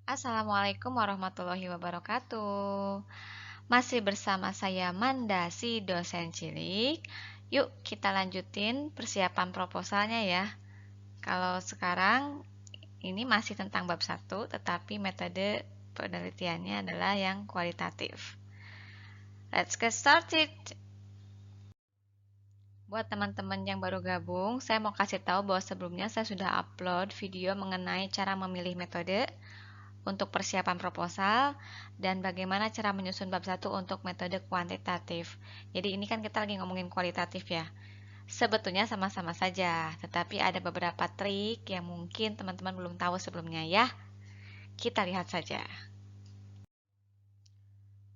Assalamualaikum warahmatullahi wabarakatuh. Masih bersama saya Manda, si dosen cilik. Yuk kita lanjutin persiapan proposalnya ya. Kalau sekarang ini masih tentang bab satu, tetapi metode penelitiannya adalah yang kualitatif. Let's get started. Buat teman-teman yang baru gabung, saya mau kasih tahu bahwa sebelumnya saya sudah upload video mengenai cara memilih metode untuk persiapan proposal dan bagaimana cara menyusun bab 1 untuk metode kuantitatif. Jadi ini kan kita lagi ngomongin kualitatif ya. Sebetulnya sama-sama saja, tetapi ada beberapa trik yang mungkin teman-teman belum tahu sebelumnya ya. Kita lihat saja.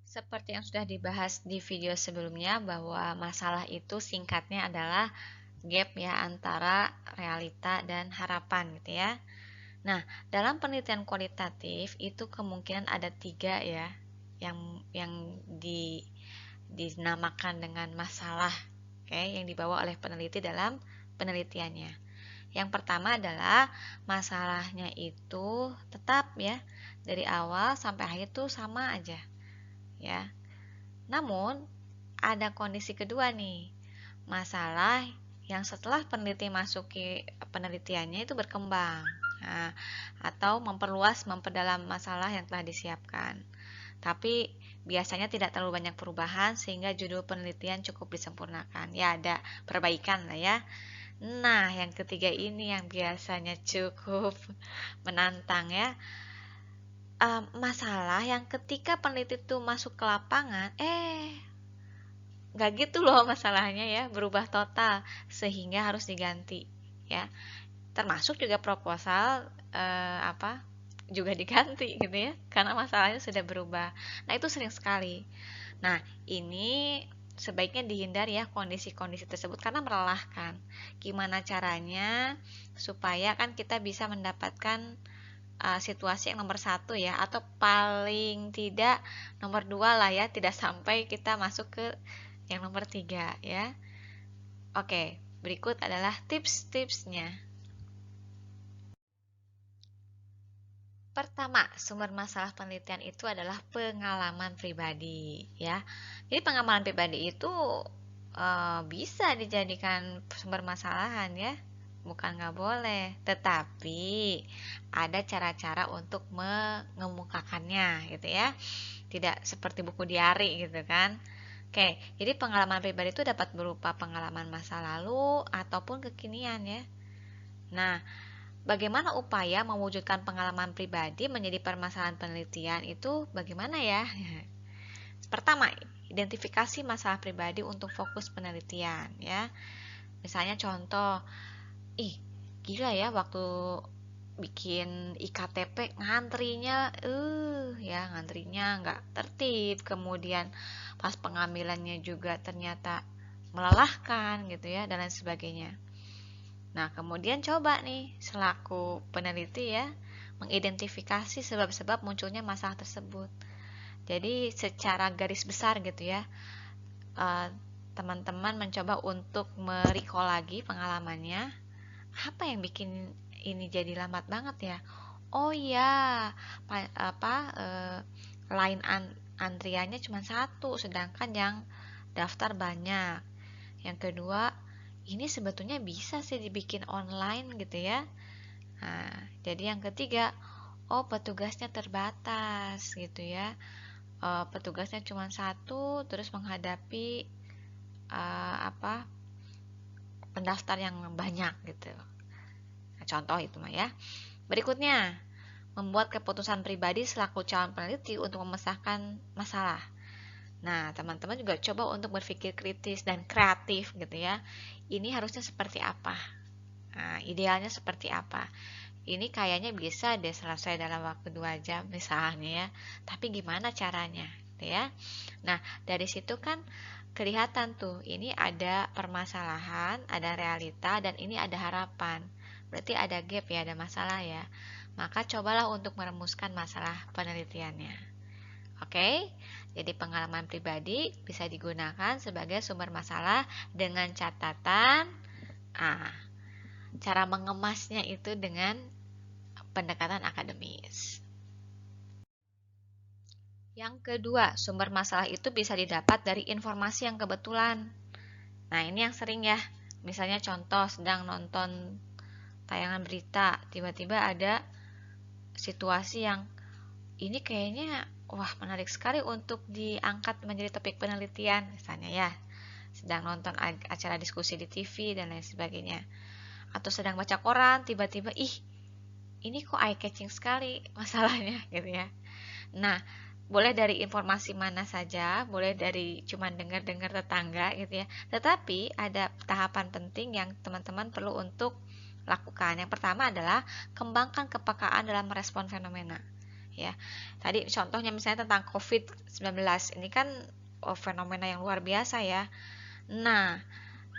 Seperti yang sudah dibahas di video sebelumnya bahwa masalah itu singkatnya adalah gap ya antara realita dan harapan gitu ya. Nah, dalam penelitian kualitatif itu kemungkinan ada tiga ya yang dinamakan dengan masalah, oke, yang dibawa oleh peneliti dalam penelitiannya. Yang pertama adalah masalahnya itu tetap ya dari awal sampai akhir tuh sama aja ya. Namun ada kondisi kedua nih, masalah yang setelah peneliti masuki penelitiannya itu berkembang. Nah, atau memperdalam masalah yang telah disiapkan. Tapi biasanya tidak terlalu banyak perubahan sehingga judul penelitian cukup disempurnakan. Ya, ada perbaikan lah ya. Nah, yang ketiga ini yang biasanya cukup menantang ya. Masalah yang ketika peneliti itu masuk ke lapangan, nggak gitu loh masalahnya ya, berubah total sehingga harus diganti ya. Termasuk juga proposal juga diganti gitu ya, karena masalahnya sudah berubah. Nah, itu sering sekali. Nah, ini sebaiknya dihindari ya kondisi-kondisi tersebut karena melelahkan. Gimana caranya supaya kan kita bisa mendapatkan situasi yang nomor satu ya, atau paling tidak nomor dua lah ya, tidak sampai kita masuk ke yang nomor tiga ya. Oke, berikut adalah tips-tipsnya. Pertama, sumber masalah penelitian itu adalah pengalaman pribadi, ya. Jadi pengalaman pribadi itu bisa dijadikan sumber masalahan ya, bukan nggak boleh. Tetapi ada cara-cara untuk mengemukakannya, gitu ya. Tidak seperti buku diari gitu kan. Oke, jadi pengalaman pribadi itu dapat berupa pengalaman masa lalu ataupun kekinian ya. Nah, bagaimana upaya mewujudkan pengalaman pribadi menjadi permasalahan penelitian itu bagaimana ya? Pertama, identifikasi masalah pribadi untuk fokus penelitian ya. Misalnya contoh, ih gila ya waktu bikin IKTP ngantrinya ya ngantrinya nggak tertib, kemudian pas pengambilannya juga ternyata melelahkan gitu ya dan lain sebagainya. Nah, kemudian coba nih selaku peneliti ya mengidentifikasi sebab-sebab munculnya masalah tersebut. Jadi secara garis besar gitu ya, teman-teman mencoba untuk merecall lagi pengalamannya. Apa yang bikin ini jadi lambat banget ya? Oh iya, line antriannya cuma satu, sedangkan yang daftar banyak. Yang kedua, ini sebetulnya bisa sih dibikin online gitu ya. Nah, jadi yang ketiga, oh petugasnya terbatas gitu ya. Petugasnya cuma satu, terus menghadapi pendaftar yang banyak gitu. Nah, contoh itu mah ya. Berikutnya, membuat keputusan pribadi selaku calon peneliti untuk memecahkan masalah. Nah, teman-teman juga coba untuk berpikir kritis dan kreatif gitu ya. Ini harusnya seperti apa? Nah, idealnya seperti apa? Ini kayaknya bisa deh selesai dalam waktu 2 jam misalnya ya. Tapi gimana caranya? Gitu ya. Nah, dari situ kan kelihatan tuh, ini ada permasalahan, ada realita, dan ini ada harapan. Berarti ada gap ya, ada masalah ya. Maka cobalah untuk merumuskan masalah penelitiannya. Oke, jadi pengalaman pribadi bisa digunakan sebagai sumber masalah dengan catatan cara mengemasnya itu dengan pendekatan akademis. Yang kedua, sumber masalah itu bisa didapat dari informasi yang kebetulan. Nah, ini yang sering ya. Misalnya contoh sedang nonton tayangan berita, tiba-tiba ada situasi yang ini kayaknya wah menarik sekali untuk diangkat menjadi topik penelitian, misalnya ya. Sedang nonton acara diskusi di TV dan lain sebagainya. Atau sedang baca koran, tiba-tiba ih, ini kok eye catching sekali masalahnya gitu ya. Nah, boleh dari informasi mana saja, boleh dari cuman dengar-dengar tetangga gitu ya. Tetapi ada tahapan penting yang teman-teman perlu untuk lakukan. Yang pertama adalah kembangkan kepekaan dalam merespon fenomena. Ya. Tadi contohnya misalnya tentang COVID-19. Ini kan fenomena yang luar biasa ya. Nah,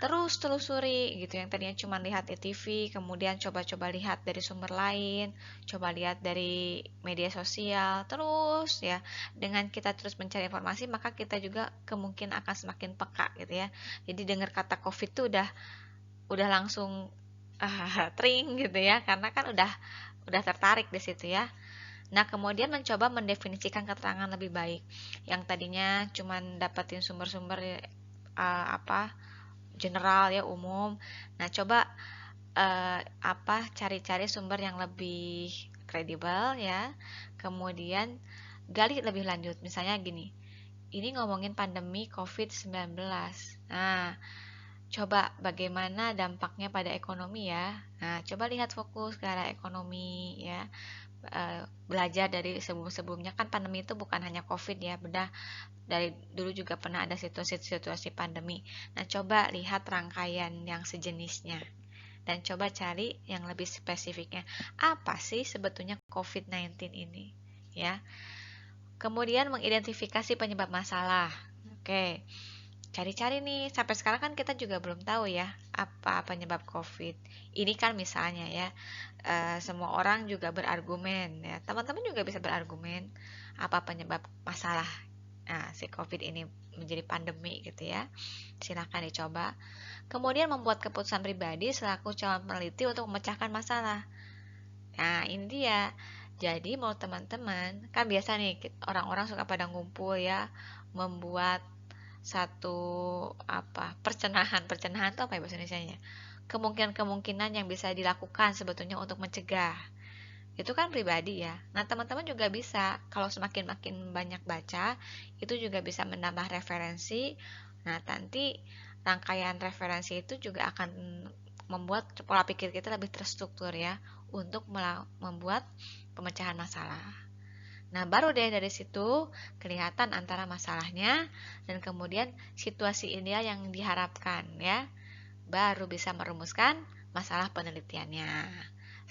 terus telusuri gitu, yang tadinya cuma lihat di TV, kemudian coba-coba lihat dari sumber lain, coba lihat dari media sosial, terus ya, dengan kita terus mencari informasi, maka kita juga kemungkinan akan semakin peka gitu ya. Jadi dengar kata COVID tuh udah langsung tring gitu ya, karena kan udah tertarik di situ ya. Nah, kemudian mencoba mendefinisikan keterangan lebih baik. Yang tadinya cuman dapetin sumber-sumber apa general ya, umum. Nah, coba cari-cari sumber yang lebih kredibel ya. Kemudian gali lebih lanjut. Misalnya gini, ini ngomongin pandemi COVID-19. Nah, coba bagaimana dampaknya pada ekonomi ya. Nah, coba lihat fokus ke arah ekonomi ya. Belajar dari sebelum-sebelumnya, kan pandemi itu bukan hanya COVID ya, beda dari dulu juga pernah ada situasi-situasi pandemi. Nah, coba lihat rangkaian yang sejenisnya dan coba cari yang lebih spesifiknya. Apa sih sebetulnya COVID-19 ini? Ya. Kemudian mengidentifikasi penyebab masalah. Oke. Cari-cari nih, sampai sekarang kan kita juga belum tahu ya apa penyebab COVID. Ini kan misalnya ya, semua orang juga berargumen ya. Teman-teman juga bisa berargumen apa penyebab masalah si COVID ini menjadi pandemi gitu ya. Silahkan dicoba. Kemudian membuat keputusan pribadi selaku calon peneliti untuk memecahkan masalah. Nah, ini dia. Jadi menurut teman-teman, kan biasa nih orang-orang suka pada ngumpul ya, membuat satu percenahan itu apa ya bahasa Indonesianya, kemungkinan-kemungkinan yang bisa dilakukan sebetulnya untuk mencegah. Itu kan pribadi ya. Nah, teman-teman juga bisa, kalau semakin makin banyak baca, itu juga bisa menambah referensi. Nah, nanti rangkaian referensi itu juga akan membuat pola pikir kita lebih terstruktur ya, untuk membuat pemecahan masalah. Nah, baru deh dari situ kelihatan antara masalahnya dan kemudian situasi ideal yang diharapkan ya. Baru bisa merumuskan masalah penelitiannya.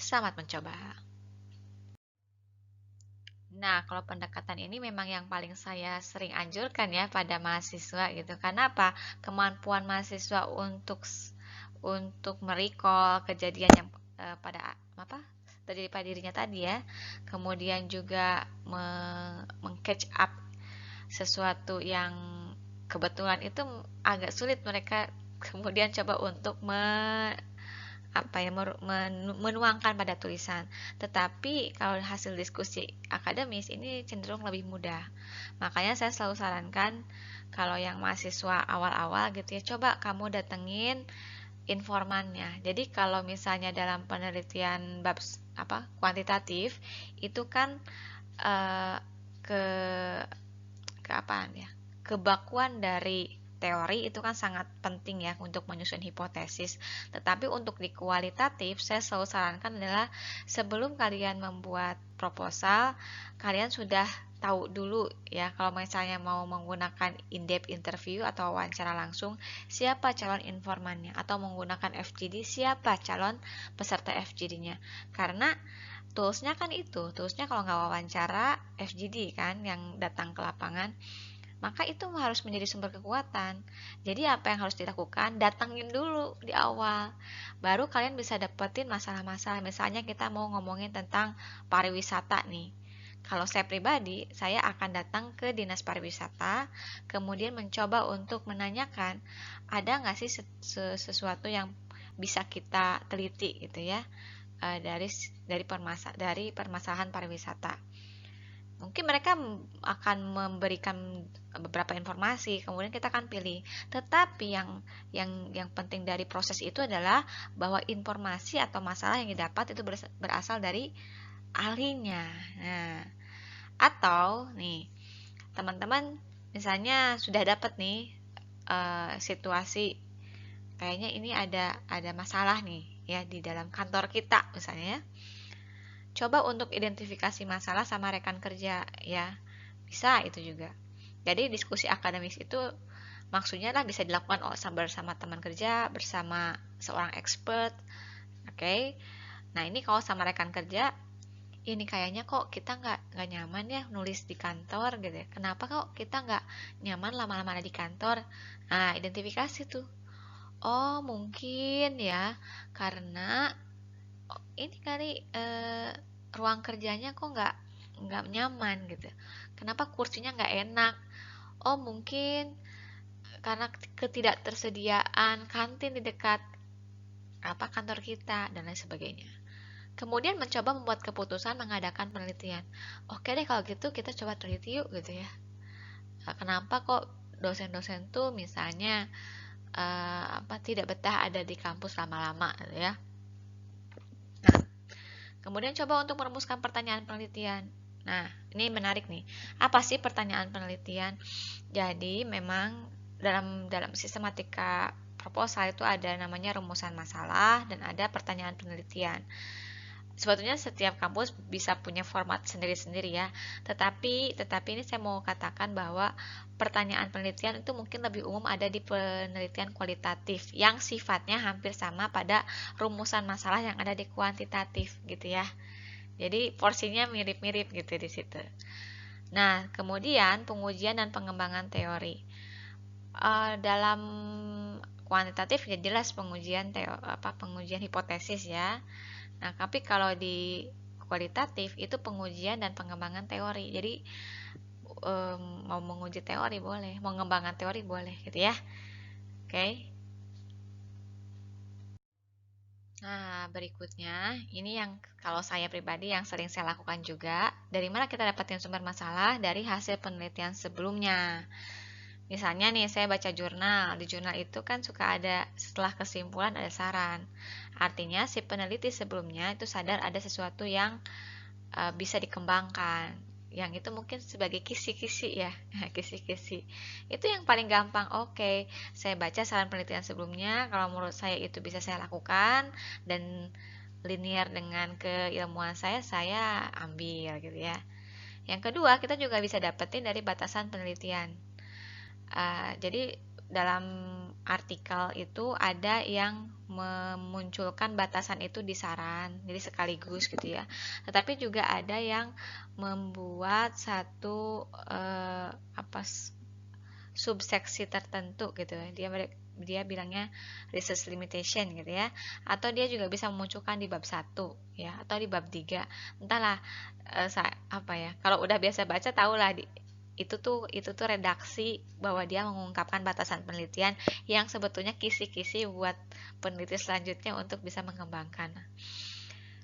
Selamat mencoba. Nah, kalau pendekatan ini memang yang paling saya sering anjurkan ya pada mahasiswa gitu. Karena apa? Kemampuan mahasiswa untuk merecall kejadian yang pada apa? Terjadi pada dirinya tadi ya. Kemudian juga meng-catch up sesuatu yang kebetulan itu agak sulit mereka kemudian coba untuk menuangkan pada tulisan. Tetapi kalau hasil diskusi akademis ini cenderung lebih mudah. Makanya saya selalu sarankan kalau yang mahasiswa awal-awal gitu ya, coba kamu datengin informannya. Jadi kalau misalnya dalam penelitian bab kuantitatif itu kan eh, ke ke apaan ya? Kebakuan dari teori itu kan sangat penting ya untuk menyusun hipotesis. Tetapi untuk di kualitatif, saya selalu sarankan adalah sebelum kalian membuat proposal, kalian sudah tahu dulu ya, kalau misalnya mau menggunakan in-depth interview atau wawancara langsung, siapa calon informannya, atau menggunakan FGD, siapa calon peserta FGD-nya. Karena toolsnya kan toolsnya kalau nggak wawancara, FGD kan yang datang ke lapangan, maka itu harus menjadi sumber kekuatan. Jadi apa yang harus dilakukan? Datangin dulu di awal. Baru kalian bisa dapetin masalah-masalah. Misalnya kita mau ngomongin tentang pariwisata nih. Kalau saya pribadi, saya akan datang ke Dinas Pariwisata, kemudian mencoba untuk menanyakan, ada nggak sih sesuatu yang bisa kita teliti gitu ya, dari permasalahan pariwisata. Mungkin mereka akan memberikan beberapa informasi, kemudian kita akan pilih. Tetapi yang penting dari proses itu adalah bahwa informasi atau masalah yang didapat itu berasal dari ahlinya. Nah, atau nih, teman-teman misalnya sudah dapat nih situasi kayaknya ini ada masalah nih ya di dalam kantor kita misalnya ya. Coba untuk identifikasi masalah sama rekan kerja ya. Bisa itu juga. Jadi diskusi akademis itu maksudnya lah bisa dilakukan bersama teman kerja, bersama seorang expert. Oke. Nah, ini kalau sama rekan kerja, ini kayaknya kok kita nggak nyaman ya nulis di kantor gitu ya. Kenapa kok kita nggak nyaman lama-lama ada di kantor? Nah, identifikasi tuh. Oh, mungkin ya karena ini kali ruang kerjanya kok nggak nyaman gitu. Kenapa kursinya nggak enak? Oh, mungkin karena ketidaktersediaan kantin di dekat kantor kita dan lain sebagainya. Kemudian mencoba membuat keputusan mengadakan penelitian. Oke deh kalau gitu kita coba teliti yuk gitu ya. Kenapa kok dosen-dosen tuh misalnya tidak betah ada di kampus lama-lama gitu ya. Nah, kemudian coba untuk merumuskan pertanyaan penelitian. Nah, ini menarik nih. Apa sih pertanyaan penelitian? Jadi, memang dalam sistematika proposal itu ada namanya rumusan masalah dan ada pertanyaan penelitian. Sebetulnya setiap kampus bisa punya format sendiri-sendiri ya. Tetapi ini saya mau katakan bahwa pertanyaan penelitian itu mungkin lebih umum ada di penelitian kualitatif yang sifatnya hampir sama pada rumusan masalah yang ada di kuantitatif gitu ya. Jadi porsinya mirip-mirip gitu di situ. Nah, kemudian pengujian dan pengembangan teori. Dalam kuantitatif ya jelas pengujian pengujian hipotesis ya. Nah, tapi kalau di kualitatif itu pengujian dan pengembangan teori. Jadi mau menguji teori boleh, mau mengembangkan teori boleh gitu ya. Oke. Nah, berikutnya ini yang kalau saya pribadi yang sering saya lakukan juga. Dari mana kita dapatin sumber masalah? Dari hasil penelitian sebelumnya. Misalnya nih, saya baca jurnal. Di jurnal itu kan suka ada setelah kesimpulan ada saran. Artinya si peneliti sebelumnya itu sadar ada sesuatu yang bisa dikembangkan. Yang itu mungkin sebagai kisi-kisi ya, kisi-kisi. Itu yang paling gampang. Oke, saya baca saran penelitian sebelumnya. Kalau menurut saya itu bisa saya lakukan dan linear dengan keilmuan saya ambil gitu ya. Yang kedua, kita juga bisa dapetin dari batasan penelitian. Jadi dalam artikel itu ada yang memunculkan batasan itu di saran, jadi sekaligus gitu ya. Tetapi juga ada yang membuat satu subseksi tertentu gitu ya. Dia bilangnya research limitation gitu ya. Atau dia juga bisa memunculkan di bab 1 ya, atau di bab 3. Entahlah kalau udah biasa baca tahulah itu tuh redaksi bahwa dia mengungkapkan batasan penelitian yang sebetulnya kisi-kisi buat peneliti selanjutnya untuk bisa mengembangkan.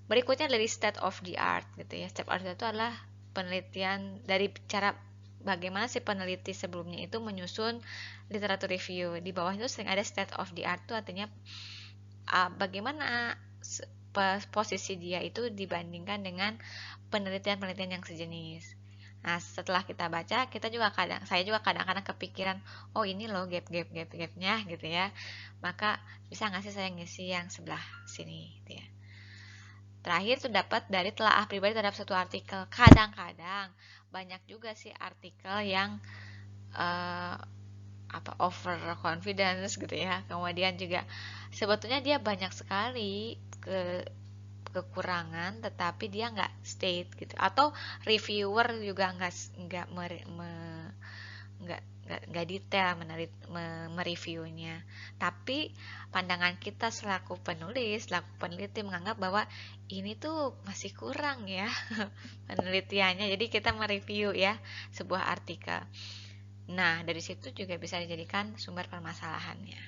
Berikutnya dari state of the art gitu ya. State of the art itu adalah penelitian dari cara bagaimana si peneliti sebelumnya itu menyusun literatur review. Di bawah itu sering ada state of the art itu artinya bagaimana posisi dia itu dibandingkan dengan penelitian-penelitian yang sejenis. Nah, setelah kita baca, saya juga kadang-kadang kepikiran, oh ini loh gapnya gitu ya. Maka bisa nggak sih saya ngisi yang sebelah sini gitu ya. Terakhir itu dapat dari telaah pribadi terhadap satu artikel. Kadang-kadang banyak juga sih artikel yang over confidence gitu ya. Kemudian juga sebetulnya dia banyak sekali kekurangan tetapi dia nggak state gitu, atau reviewer juga nggak detail mereviewnya, tapi pandangan kita selaku penulis, selaku peneliti menganggap bahwa ini tuh masih kurang ya penelitiannya, jadi kita mereview ya sebuah artikel. Nah, dari situ juga bisa dijadikan sumber permasalahannya.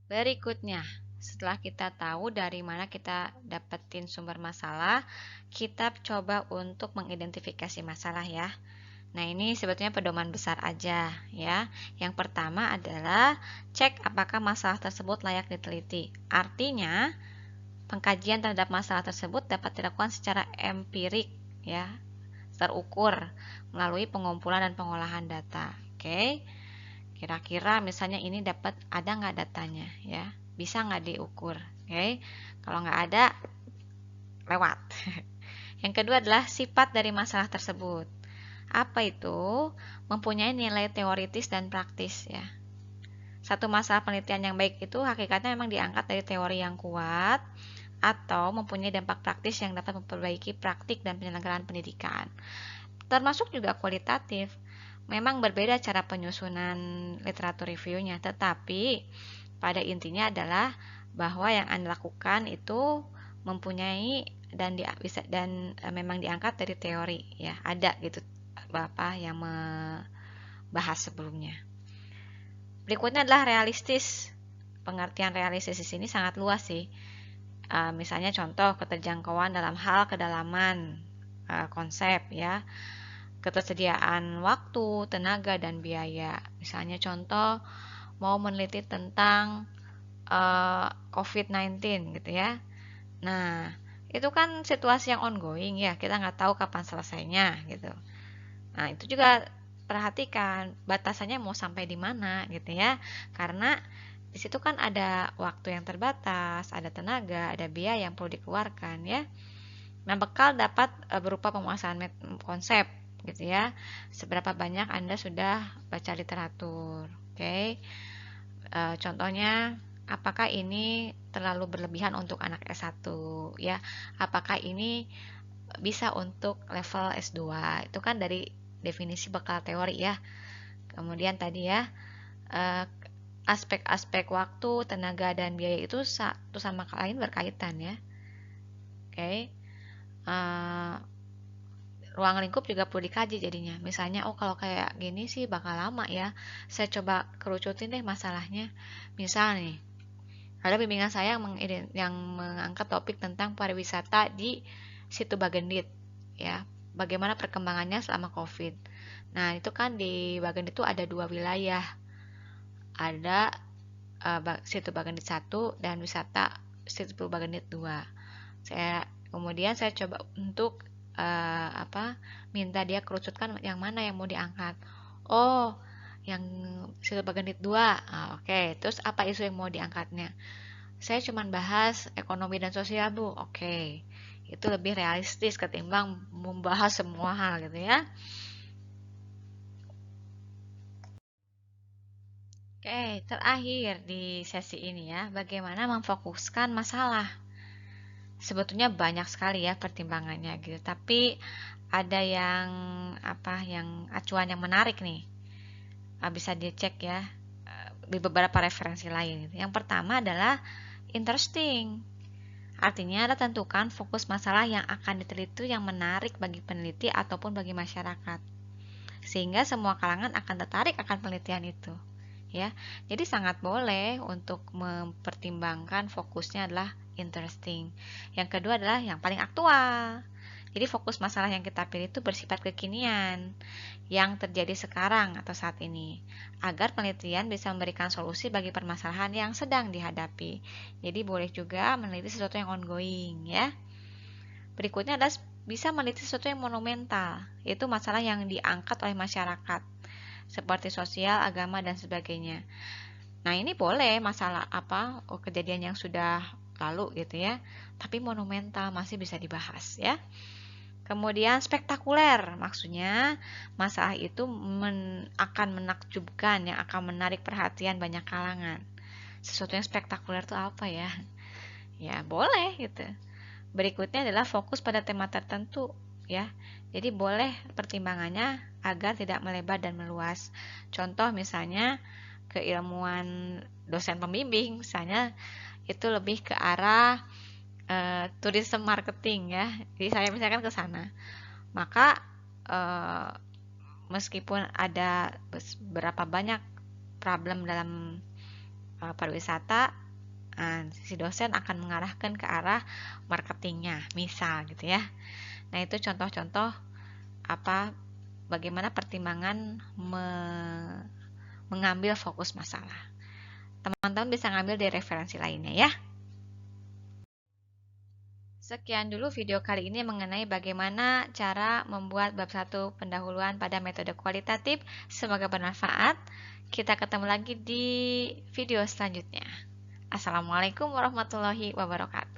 Berikutnya, Setelah kita tahu dari mana kita dapetin sumber masalah, kita coba untuk mengidentifikasi masalah ya. Nah, ini sebetulnya pedoman besar aja ya. Yang pertama adalah cek apakah masalah tersebut layak diteliti. Artinya, pengkajian terhadap masalah tersebut dapat dilakukan secara empirik ya, terukur melalui pengumpulan dan pengolahan data. Oke. Kira-kira misalnya ini dapat ada nggak datanya ya? Bisa nggak diukur? Oke. Kalau nggak ada, lewat. Yang kedua adalah sifat dari masalah tersebut. Apa itu? Mempunyai nilai teoritis dan praktis ya. Satu masalah penelitian yang baik itu hakikatnya memang diangkat dari teori yang kuat atau mempunyai dampak praktis yang dapat memperbaiki praktik dan penyelenggaraan pendidikan. Termasuk juga kualitatif. Memang berbeda cara penyusunan literatur reviewnya, tetapi pada intinya adalah bahwa yang Anda lakukan itu mempunyai dan memang diangkat dari teori ya, ada gitu Bapak yang membahas sebelumnya. Berikutnya adalah realistis. Pengertian realistis di sini sangat luas sih. Misalnya contoh keterjangkauan dalam hal kedalaman konsep ya, ketersediaan waktu, tenaga, dan biaya. Misalnya contoh mau meneliti tentang COVID-19 gitu ya. Nah, itu kan situasi yang ongoing ya, kita nggak tahu kapan selesainya gitu. Nah, itu juga perhatikan batasannya mau sampai di mana gitu ya. Karena di situ kan ada waktu yang terbatas, ada tenaga, ada biaya yang perlu dikeluarkan ya. Nah, bekal dapat berupa penguasaan konsep gitu ya. Seberapa banyak Anda sudah baca literatur. Oke. Contohnya apakah ini terlalu berlebihan untuk anak S1 ya? Apakah ini bisa untuk level S2? Itu kan dari definisi bekal teori ya. Kemudian tadi ya, aspek-aspek waktu, tenaga, dan biaya itu satu sama lain berkaitan ya. Oke. Ruang lingkup juga perlu dikaji jadinya. Misalnya, oh kalau kayak gini sih bakal lama ya. Saya coba kerucutin deh masalahnya. Misal nih, ada bimbingan saya yang mengangkat topik tentang pariwisata di Situ Bagendit ya. Bagaimana perkembangannya selama COVID. Nah, itu kan di Bagendit itu ada 2 wilayah. Ada Situ Bagendit 1 dan wisata Situ Bagendit 2. Kemudian saya coba untuk minta dia kerucutkan yang mana yang mau diangkat. Oh, yang Situ Bagendit 2. Oke. Terus apa isu yang mau diangkatnya? Saya cuma bahas ekonomi dan sosial, Bu. Oke. Itu lebih realistis ketimbang membahas semua hal gitu ya. Oke, terakhir di sesi ini ya, bagaimana memfokuskan masalah. Sebetulnya banyak sekali ya pertimbangannya gitu, tapi ada yang acuan yang menarik nih. Bisa dicek ya di beberapa referensi lain gitu. Yang pertama adalah interesting. Artinya adalah tentukan fokus masalah yang akan diteliti yang menarik bagi peneliti ataupun bagi masyarakat. Sehingga semua kalangan akan tertarik akan penelitian itu. Ya. Jadi sangat boleh untuk mempertimbangkan fokusnya adalah interesting. Yang kedua adalah yang paling aktual. Jadi fokus masalah yang kita pilih itu bersifat kekinian yang terjadi sekarang atau saat ini, agar penelitian bisa memberikan solusi bagi permasalahan yang sedang dihadapi. Jadi boleh juga meneliti sesuatu yang ongoing ya. Berikutnya adalah bisa meneliti sesuatu yang monumental, yaitu masalah yang diangkat oleh masyarakat, seperti sosial, agama, dan sebagainya. Nah, ini boleh masalah kejadian yang sudah lalu gitu ya, tapi monumental masih bisa dibahas ya. Kemudian spektakuler, maksudnya masalah itu akan menakjubkan, yang akan menarik perhatian banyak kalangan. Sesuatu yang spektakuler itu apa ya? Ya, boleh gitu. Berikutnya adalah fokus pada tema tertentu ya. Jadi boleh pertimbangannya agar tidak melebar dan meluas. Contoh misalnya keilmuan dosen pembimbing, misalnya itu lebih ke arah tourism marketing ya. Jadi saya misalkan ke sana. Maka meskipun ada berapa banyak problem dalam pariwisata, pendanaan. Si dosen akan mengarahkan ke arah marketingnya, misal gitu ya. Nah, itu contoh-contoh bagaimana pertimbangan mengambil fokus masalah. Teman-teman bisa ngambil dari referensi lainnya ya. Sekian dulu video kali ini mengenai bagaimana cara membuat bab 1 pendahuluan pada metode kualitatif. Semoga bermanfaat. Kita ketemu lagi di video selanjutnya. Assalamualaikum warahmatullahi wabarakatuh.